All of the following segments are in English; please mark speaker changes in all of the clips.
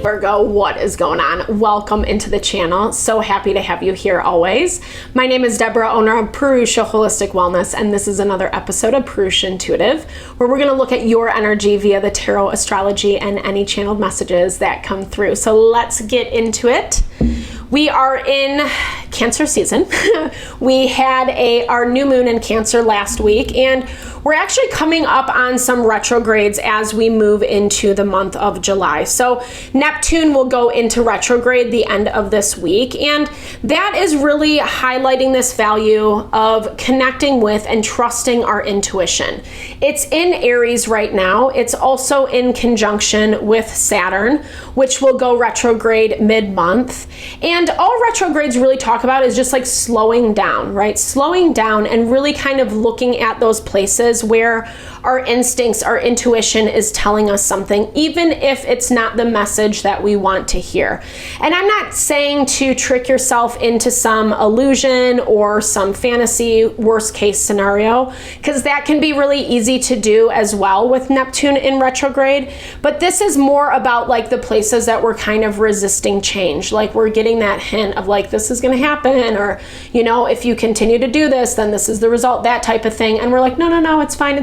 Speaker 1: Virgo, what is going on? Welcome into the channel. So happy to have you here always. My name is Deborah, owner of Purusha Holistic Wellness, and this is another episode of Purusha Intuitive, where we're going to look at your energy via the tarot, astrology, and any channeled messages that come through. So let's get into it. We are in Cancer season. We had our new moon in Cancer last week, and we're actually coming up on some retrogrades as we move into the month of July. So Neptune will go into retrograde the end of this week, and that is really highlighting this value of connecting with and trusting our intuition. It's in Aries right now. It's also in conjunction with Saturn, which will go retrograde mid-month. And all retrogrades really talk about is just like slowing down, right? Slowing down and really kind of looking at those places where our instincts, our intuition is telling us something, even if it's not the message that we want to hear. And I'm not saying to trick yourself into some illusion or some fantasy worst case scenario, because that can be really easy to do as well with Neptune in retrograde. But this is more about like the places that we're kind of resisting change. Like we're getting that hint of like, this is going to happen, or, you know, if you continue to do this, then this is the result, that type of thing. And we're like, no, it's fine.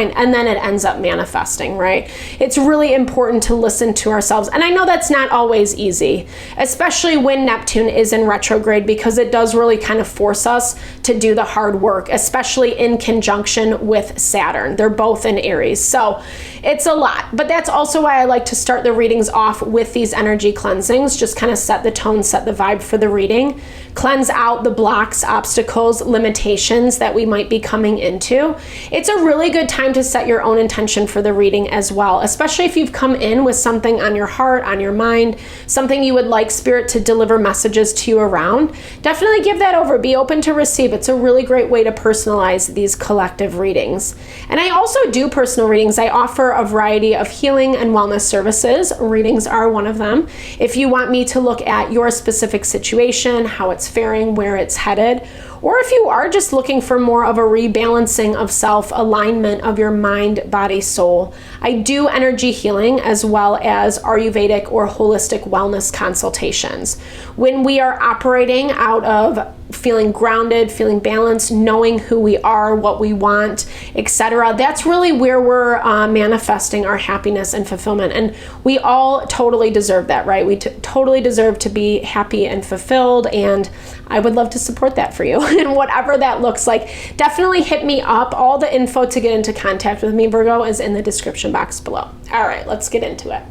Speaker 1: And then it ends up manifesting, right? It's really important to listen to ourselves. And I know that's not always easy, especially when Neptune is in retrograde, because it does really kind of force us to do the hard work, especially in conjunction with Saturn. They're both in Aries. So it's a lot, but that's also why I like to start the readings off with these energy cleansings, just kind of set the tone, set the vibe for the reading, cleanse out the blocks, obstacles, limitations that we might be coming into. It's a really good time to set your own intention for the reading as well, especially if you've come in with something on your heart, on your mind, something you would like Spirit to deliver messages to you around. Definitely give that over. Be open to receive. It's a really great way to personalize these collective readings. And I also do personal readings. I offer a variety of healing and wellness services. Readings are one of them. If you want me to look at your specific situation, how it's faring, where it's headed, or if you are just looking for more of a rebalancing of self, alignment of your mind, body, soul, I do energy healing as well as Ayurvedic or holistic wellness consultations. When we are operating out of feeling grounded, feeling balanced, knowing who we are, what we want, etc., that's really where we're manifesting our happiness and fulfillment. And we all totally deserve that, right? We totally deserve to be happy and fulfilled, and I would love to support that for you. And whatever that looks like, definitely hit me up. All the info to get into contact with me, Virgo, is in the description box below. All right, let's get into it.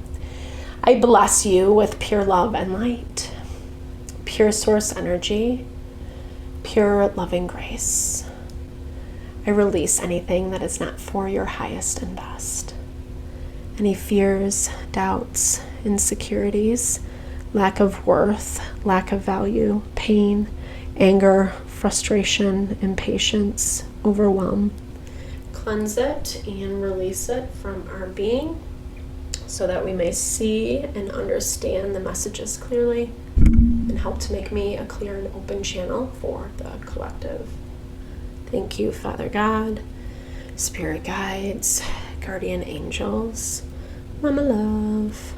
Speaker 1: I bless you with pure love and light, pure source energy, pure loving grace. I release anything that is not for your highest and best. Any fears, doubts, insecurities, lack of worth, lack of value, pain, anger, frustration, impatience, overwhelm. Cleanse it and release it from our being so that we may see and understand the messages clearly and help to make me a clear and open channel for the collective. Thank you, Father God, Spirit guides, guardian angels, Mama Love.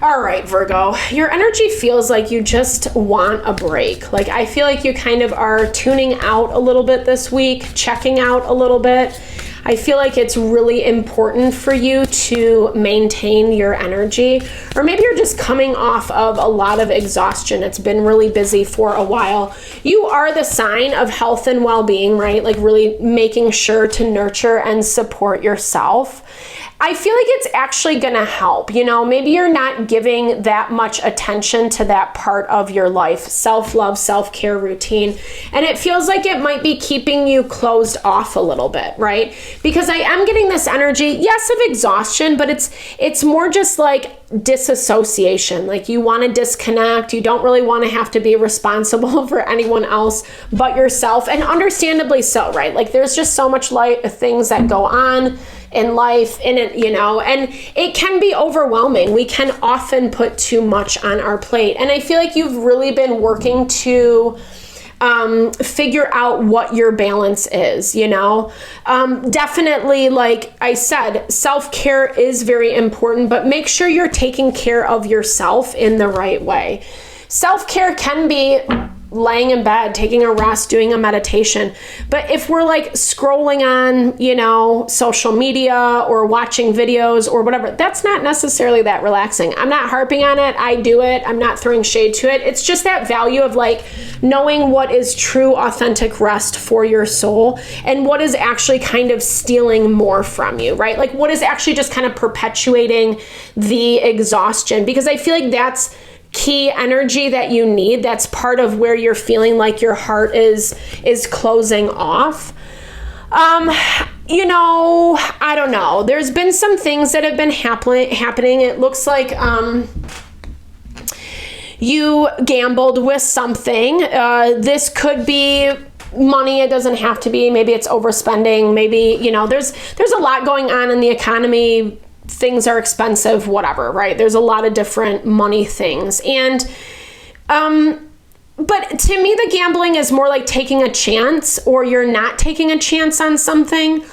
Speaker 1: All right, Virgo, your energy feels like you just want a break. Like I feel like you kind of are tuning out a little bit this week, checking out a little bit. I feel like it's really important for you to maintain your energy, or maybe you're just coming off of a lot of exhaustion. It's been really busy for a while. You are the sign of health and well-being, right? Like really making sure to nurture and support yourself. I feel like it's actually going to help. You know, maybe you're not giving that much attention to that part of your life, self-love, self-care routine, and it feels like it might be keeping you closed off a little bit, right? Because I am getting this energy, yes, of exhaustion, but it's more just like disassociation. Like you want to disconnect. You don't really want to have to be responsible for anyone else but yourself, and understandably so, right? Like there's just so much things that go on in life, in it, you know, and it can be overwhelming. We can often put too much on our plate. And I feel like you've really been working to figure out what your balance is, you know? Definitely, like I said, self-care is very important, but make sure you're taking care of yourself in the right way. Self-care can be laying in bed, taking a rest, doing a meditation. But if we're like scrolling on, you know, social media or watching videos or whatever, that's not necessarily that relaxing. I'm not harping on it. I do it. I'm not throwing shade to it. It's just that value of like knowing what is true, authentic rest for your soul and what is actually kind of stealing more from you, right? Like what is actually just kind of perpetuating the exhaustion, because I feel like that's key energy that you need. That's part of where you're feeling like your heart is closing off. You know, I don't know. There's been some things that have been happening. It looks like you gambled with something. This could be money. It doesn't have to be. Maybe it's overspending. Maybe, you know, there's a lot going on in the economy. Things are expensive, whatever, right? There's a lot of different money things. And, but to me, the gambling is more like taking a chance, or you're not taking a chance on something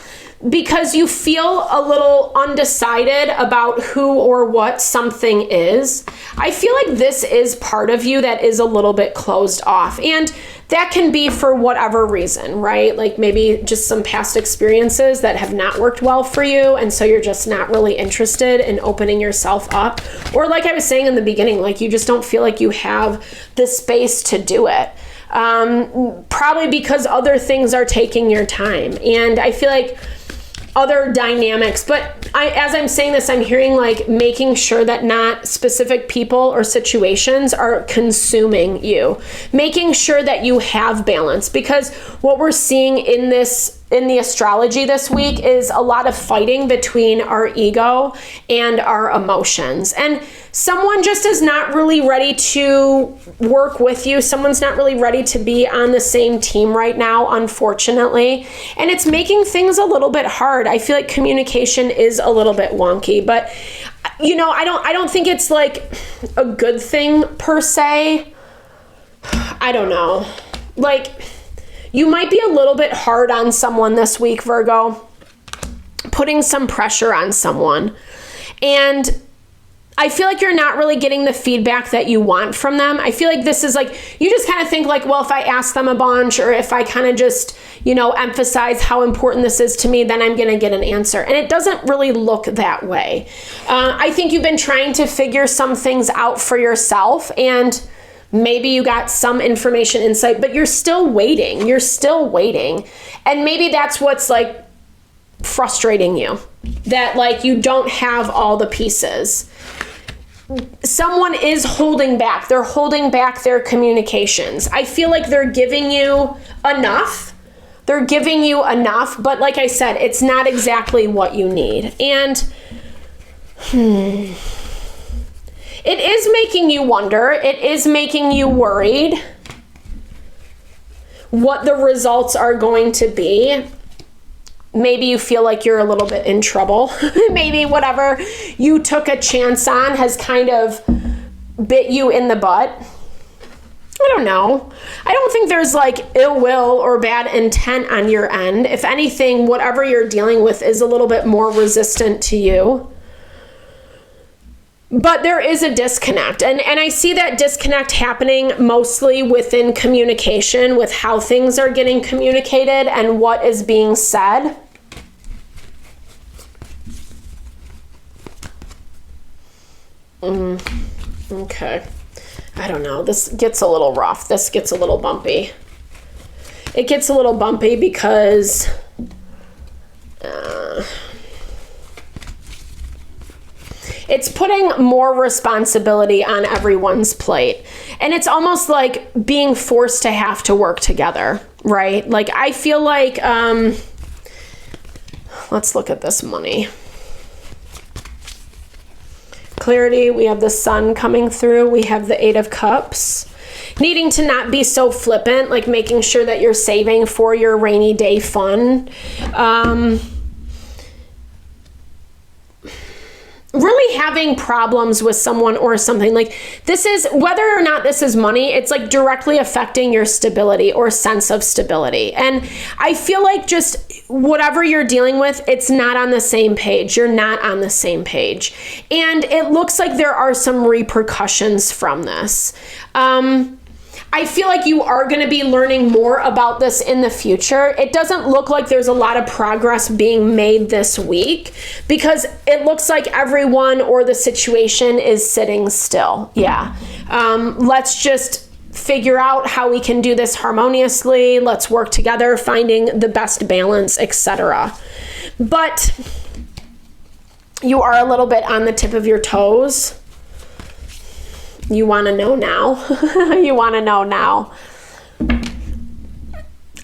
Speaker 1: because you feel a little undecided about who or what something is. I feel like this is part of you that is a little bit closed off, and that can be for whatever reason, right? Like maybe just some past experiences that have not worked well for you, and so you're just not really interested in opening yourself up. Or like I was saying in the beginning, like you just don't feel like you have the space to do it. Probably because other things are taking your time. And I feel like other dynamics, but as I'm saying this, I'm hearing like making sure that not specific people or situations are consuming you, making sure that you have balance, because what we're seeing in the astrology this week is a lot of fighting between our ego and our emotions. And someone just is not really ready to work with you. Someone's not really ready to be on the same team right now, unfortunately. And it's making things a little bit hard. I feel like communication is a little bit wonky, but you know, I don't think it's like a good thing per se. I don't know. Like, you might be a little bit hard on someone this week, Virgo, putting some pressure on someone. And I feel like you're not really getting the feedback that you want from them. I feel like this is like, you just kind of think like, well, if I ask them a bunch, or if I kind of just, you know, emphasize how important this is to me, then I'm going to get an answer. And it doesn't really look that way. I think you've been trying to figure some things out for yourself, and maybe you got some information, insight, but you're still waiting. You're still waiting. And maybe that's what's like frustrating you, that like you don't have all the pieces. Someone is holding back. They're holding back their communications. I feel like they're giving you enough. They're giving you enough, but like I said, it's not exactly what you need. And it is making you wonder. It is making you worried what the results are going to be. Maybe you feel like you're a little bit in trouble. Maybe whatever you took a chance on has kind of bit you in the butt. I don't know. I don't think there's like ill will or bad intent on your end. If anything, whatever you're dealing with is a little bit more resistant to you. But there is a disconnect, and I see that disconnect happening mostly within communication, with how things are getting communicated and what is being said. Okay. I don't know. This gets a little rough. This gets a little bumpy. It gets a little bumpy because it's putting more responsibility on everyone's plate. And it's almost like being forced to have to work together, right? Like, I feel like, let's look at this money. Clarity, we have the Sun coming through. We have the Eight of Cups. Needing to not be so flippant, like making sure that you're saving for your rainy day fun. really having problems with someone or something. Like, this is, whether or not this is money, it's like directly affecting your stability or sense of stability. And I feel like just whatever you're dealing with, it's not on the same page. You're not on the same page. And it looks like there are some repercussions from this. I feel like you are going to be learning more about this in the future. It doesn't look like there's a lot of progress being made this week because it looks like everyone or the situation is sitting still. Yeah. Let's just figure out how we can do this harmoniously. Let's work together, finding the best balance, etc. But you are a little bit on the tip of your toes. You want to know now. You want to know now.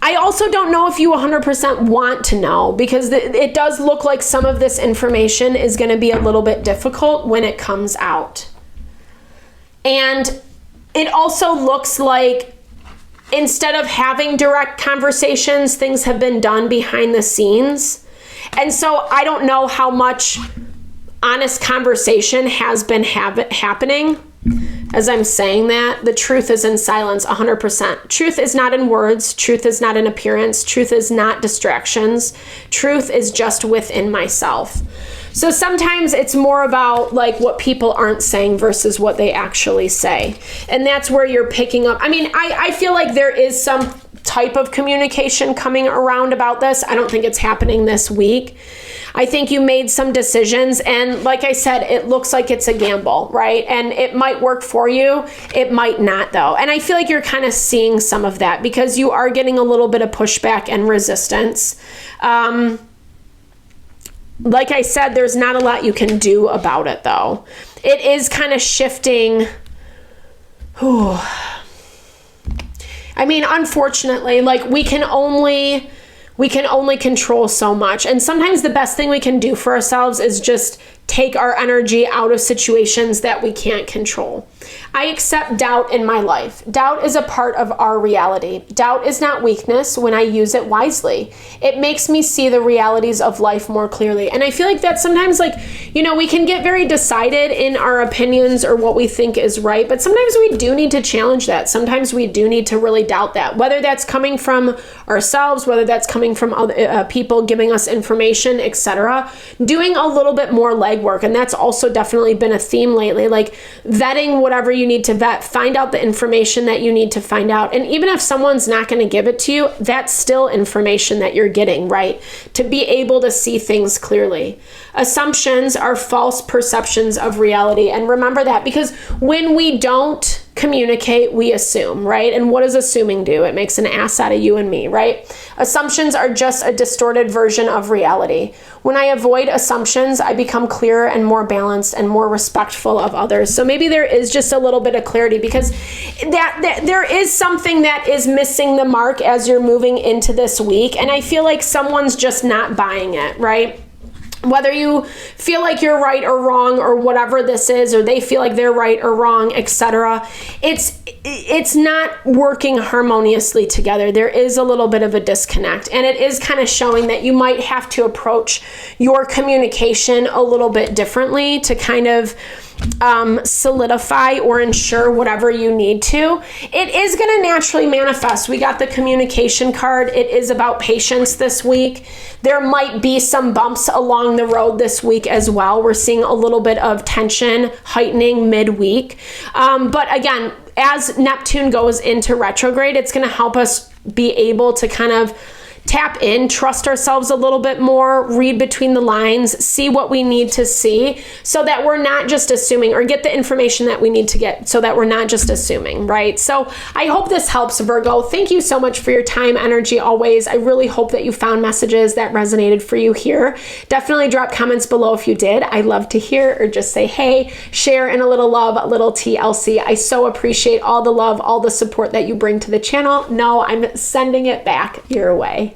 Speaker 1: I also don't know if you 100% want to know, because it does look like some of this information is going to be a little bit difficult when it comes out. And it also looks like instead of having direct conversations, things have been done behind the scenes. And so I don't know how much honest conversation has been happening. As I'm saying that, the truth is in silence 100%. Truth is not in words. Truth is not in appearance. Truth is not distractions. Truth is just within myself. So sometimes it's more about like what people aren't saying versus what they actually say. And that's where you're picking up. I mean, I feel like there is some type of communication coming around about this. I don't think it's happening this week. I think you made some decisions, and like I said, it looks like it's a gamble, right? And it might work for you. It might not, though. And I feel like you're kind of seeing some of that because you are getting a little bit of pushback and resistance. Like I said, there's not a lot you can do about it, though. It is kind of shifting. I mean, unfortunately, like we can only control so much. And sometimes the best thing we can do for ourselves is just take our energy out of situations that we can't control. I accept doubt in my life. Doubt is a part of our reality. Doubt is not weakness when I use it wisely. It makes me see the realities of life more clearly. And I feel like that sometimes, like, you know, we can get very decided in our opinions or what we think is right, but sometimes we do need to challenge that. Sometimes we do need to really doubt that, whether that's coming from ourselves, whether that's coming from other people giving us information, etc. Doing a little bit more legwork. And that's also definitely been a theme lately, like vetting whatever you need to vet, find out the information that you need to find out. And even if someone's not going to give it to you, that's still information that you're getting, right? To be able to see things clearly. Assumptions are false perceptions of reality. And remember that, because when we don't communicate, we assume, right? And what does assuming do? It makes an ass out of you and me, right? Assumptions are just a distorted version of reality. When I avoid assumptions, I become clearer and more balanced and more respectful of others. So maybe there is just a little bit of clarity, because that there is something that is missing the mark as you're moving into this week. And I feel like someone's just not buying it, right? Whether you feel like you're right or wrong or whatever this is, or they feel like they're right or wrong, etc., it's not working harmoniously together. There is a little bit of a disconnect, and it is kind of showing that you might have to approach your communication a little bit differently to kind of solidify or ensure whatever you need to. It is going to naturally manifest. We got the communication card. It is about patience this week. There might be some bumps along the road this week as well. We're seeing a little bit of tension heightening midweek. But again, as Neptune goes into retrograde, it's going to help us be able to kind of tap in, trust ourselves a little bit more, read between the lines, see what we need to see, so that we're not just assuming, or get the information that we need to get, so that we're not just assuming, right? So I hope this helps, Virgo. Thank you so much for your time, energy, always. I really hope that you found messages that resonated for you here. Definitely drop comments below if you did. I love to hear, or just say, hey, share in a little love, a little TLC. I so appreciate all the love, all the support that you bring to the channel. No, I'm sending it back your way.